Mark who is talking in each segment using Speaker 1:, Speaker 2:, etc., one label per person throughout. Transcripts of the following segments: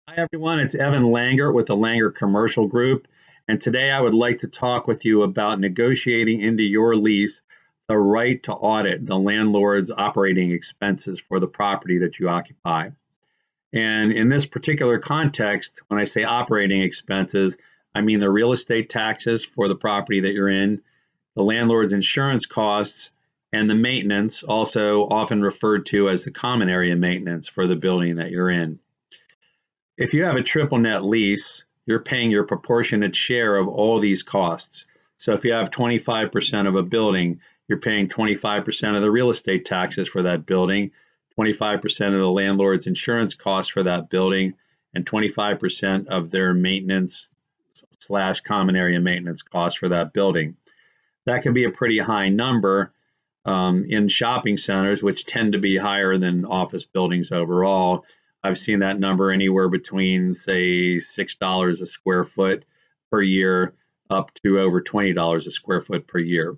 Speaker 1: Hi everyone, it's Evan Langert with the Langert Commercial Group, and today I would like to talk with you about negotiating into your lease the right to audit the landlord's operating expenses for the property that you occupy. And in this particular context, when I say operating expenses, I mean the real estate taxes for the property that you're in, the landlord's insurance costs, and the maintenance, also often referred to as the common area maintenance for the building that you're in. If you have a triple net lease, you're paying your proportionate share of all these costs. So if you have 25% of a building, you're paying 25% of the real estate taxes for that building, 25% of the landlord's insurance costs for that building, and 25% of their maintenance slash common area maintenance costs for that building. That can be a pretty high number in shopping centers, which tend to be higher than office buildings overall. I've seen that number anywhere between, say, $6 a square foot per year up to over $20 a square foot per year.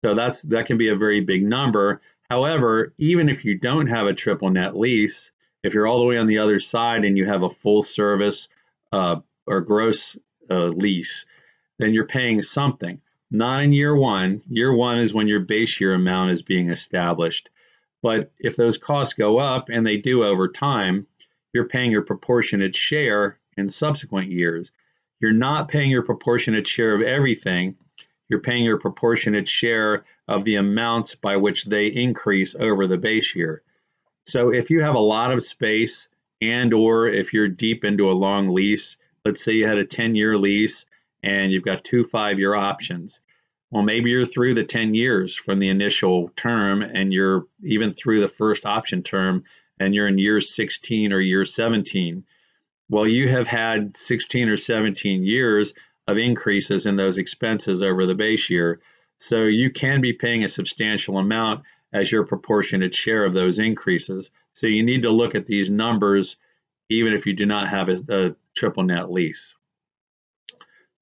Speaker 1: So that can be a very big number. However, even if you don't have a triple net lease, if you're all the way on the other side and you have a full service or gross lease, then you're paying something. Not in year one. Year one is when your base year amount is being established. But if those costs go up, and they do over time, you're paying your proportionate share in subsequent years. You're not paying your proportionate share of everything. You're paying your proportionate share of the amounts by which they increase over the base year. So if you have a lot of space or if you're deep into a long lease, let's say you had a 10-year lease and you've got two 5-year options. Well, maybe you're through the 10 years from the initial term and you're even through the first option term and you're in year 16 or year 17. Well, you have had 16 or 17 years of increases in those expenses over the base year. So you can be paying a substantial amount as your proportionate share of those increases. So you need to look at these numbers even if you do not have a triple net lease.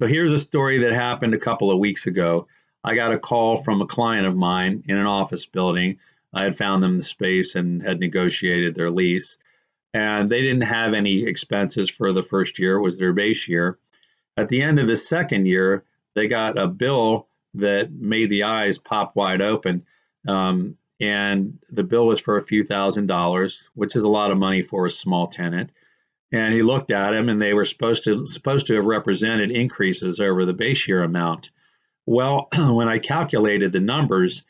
Speaker 1: So here's a story that happened a couple of weeks ago. I got a call from a client of mine in an office building. I had found them the space and had negotiated their lease, and they didn't have any expenses for the first year. It was their base year. At the end of the second year, they got a bill that made the eyes pop wide open, and the bill was for a few $1,000s, which is a lot of money for a small tenant. And he looked at them, and they were supposed to have represented increases over the base year amount. Well, when I calculated the numbers,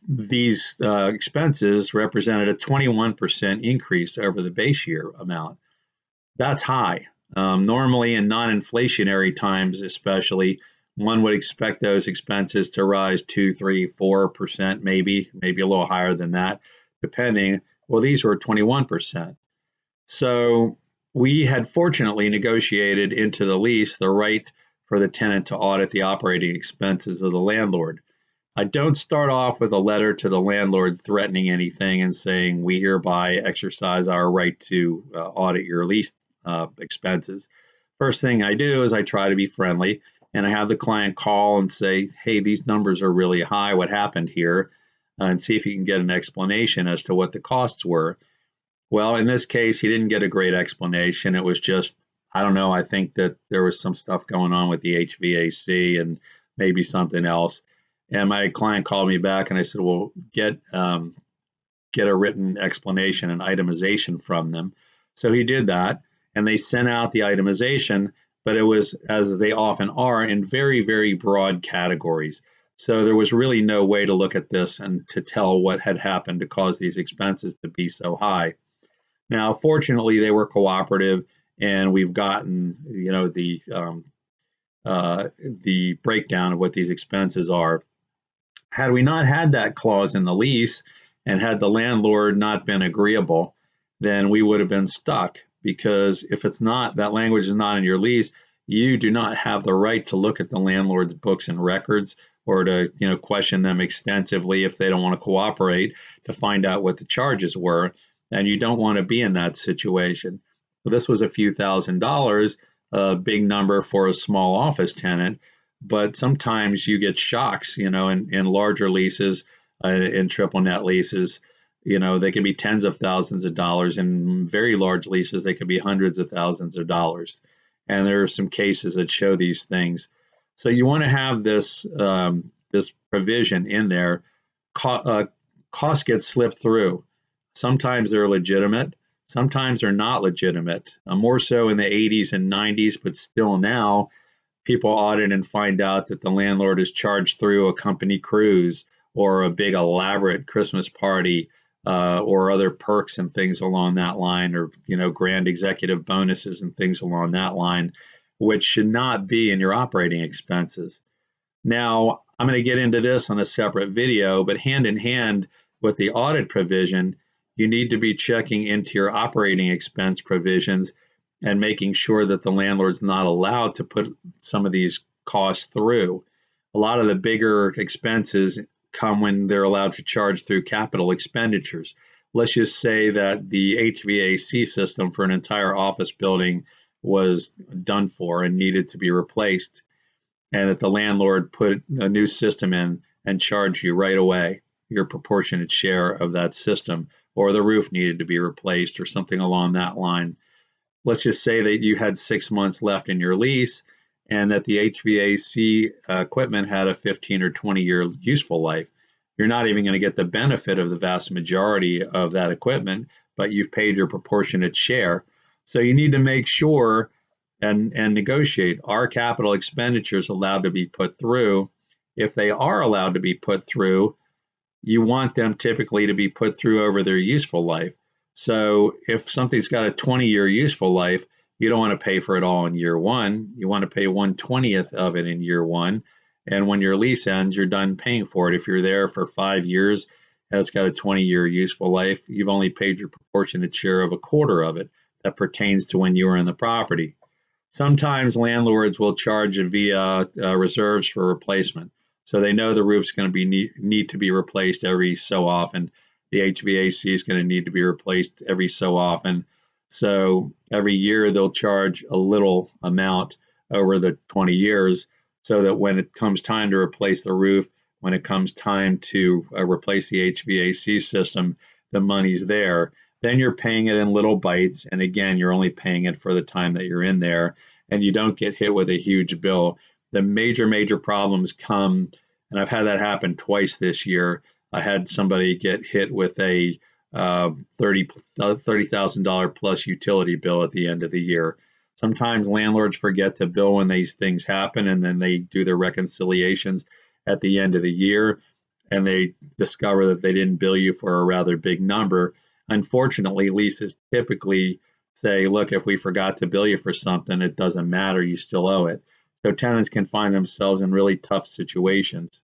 Speaker 1: these expenses represented a 21% increase over the base year amount. That's high. Normally in non-inflationary times, especially, one would expect those expenses to rise 2, 3, 4%, maybe a little higher than that, depending. Well, these were 21%. So we had fortunately negotiated into the lease the right for the tenant to audit the operating expenses of the landlord. I don't start off with a letter to the landlord threatening anything and saying we hereby exercise our right to audit your lease expenses. First thing I do is I try to be friendly, and I have the client call and say, hey, these numbers are really high. What happened here? And see if he can get an explanation as to what the costs were. Well, in this case, he didn't get a great explanation. It was just, I don't know, I think that there was some stuff going on with the HVAC and maybe something else. And my client called me back and I said, well, get a written explanation and itemization from them. So he did that, and they sent out the itemization, but it was, as they often are, in very, very broad categories. So there was really no way to look at this and to tell what had happened to cause these expenses to be so high. Now, fortunately, they were cooperative, and we've gotten, the breakdown of what these expenses are. Had we not had that clause in the lease, and had the landlord not been agreeable, then we would have been stuck, because if it's not, that language is not in your lease, you do not have the right to look at the landlord's books and records, or to question them extensively if they don't want to cooperate, to find out what the charges were. And you don't want to be in that situation. So this was a few $1,000s, a big number for a small office tenant, but sometimes you get shocks, in larger leases, in triple net leases. They can be tens of thousands of dollars. In very large leases, they could be hundreds of thousands of dollars. And there are some cases that show these things. So you want to have this provision in there. Costs get slipped through. Sometimes they're legitimate, sometimes they're not legitimate. More so in the 80s and 90s, but still now, people audit and find out that the landlord is charged through a company cruise or a big elaborate Christmas party, or other perks and things along that line, or grand executive bonuses and things along that line, which should not be in your operating expenses. Now, I'm going to get into this on a separate video, but hand in hand with the audit provision, you need to be checking into your operating expense provisions and making sure that the landlord's not allowed to put some of these costs through. A lot of the bigger expenses come when they're allowed to charge through capital expenditures. Let's just say that the HVAC system for an entire office building was done for and needed to be replaced, and that the landlord put a new system in and charged you right away your proportionate share of that system, or the roof needed to be replaced or something along that line. Let's just say that you had 6 months left in your lease and that the HVAC equipment had a 15 or 20-year useful life. You're not even going to get the benefit of the vast majority of that equipment, but you've paid your proportionate share. So you need to make sure and negotiate, are capital expenditures allowed to be put through? If they are allowed to be put through, you want them typically to be put through over their useful life. So if something's got a 20-year useful life, you don't want to pay for it all in year one. You want to pay 1/20th of it in year one. And when your lease ends, you're done paying for it. If you're there for 5 years and it's got a 20-year useful life, you've only paid your proportionate share of a quarter of it. That pertains to when you were in the property. Sometimes landlords will charge via reserves for replacement. So they know the roof's going to be need to be replaced every so often. The HVAC is going to need to be replaced every so often. So every year they'll charge a little amount over the 20 years so that when it comes time to replace the roof, when it comes time to replace the HVAC system, the money's there. Then you're paying it in little bites. And again, you're only paying it for the time that you're in there, and you don't get hit with a huge bill. The major problems come, and I've had that happen twice this year. I had somebody get hit with a $30,000 plus utility bill at the end of the year. Sometimes landlords forget to bill when these things happen, and then they do their reconciliations at the end of the year, and they discover that they didn't bill you for a rather big number. Unfortunately, leases typically say, look, if we forgot to bill you for something, it doesn't matter, you still owe it. So tenants can find themselves in really tough situations.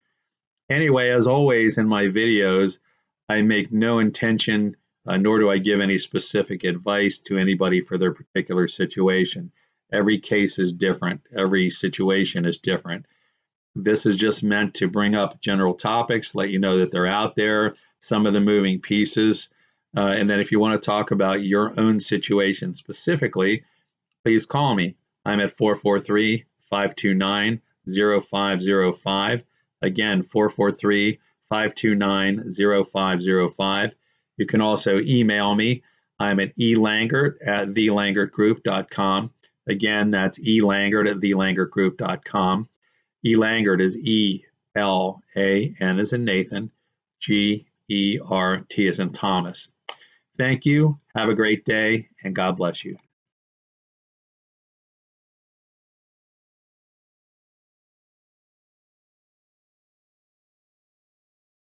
Speaker 1: Anyway, as always in my videos, I make no intention, nor do I give any specific advice to anybody for their particular situation. Every case is different. Every situation is different. This is just meant to bring up general topics, let you know that they're out there, some of the moving pieces. And then if you want to talk about your own situation specifically, please call me. I'm at 443-529-0505. Again, 443-529-0505. You can also email me. I'm at elangert@thelangertgroup.com. Again, that's elangert@thelangertgroup.com. Langert is E-L-A-N as in Nathan, G-E-R-T as in Thomas. Thank you. Have a great day, and God bless you.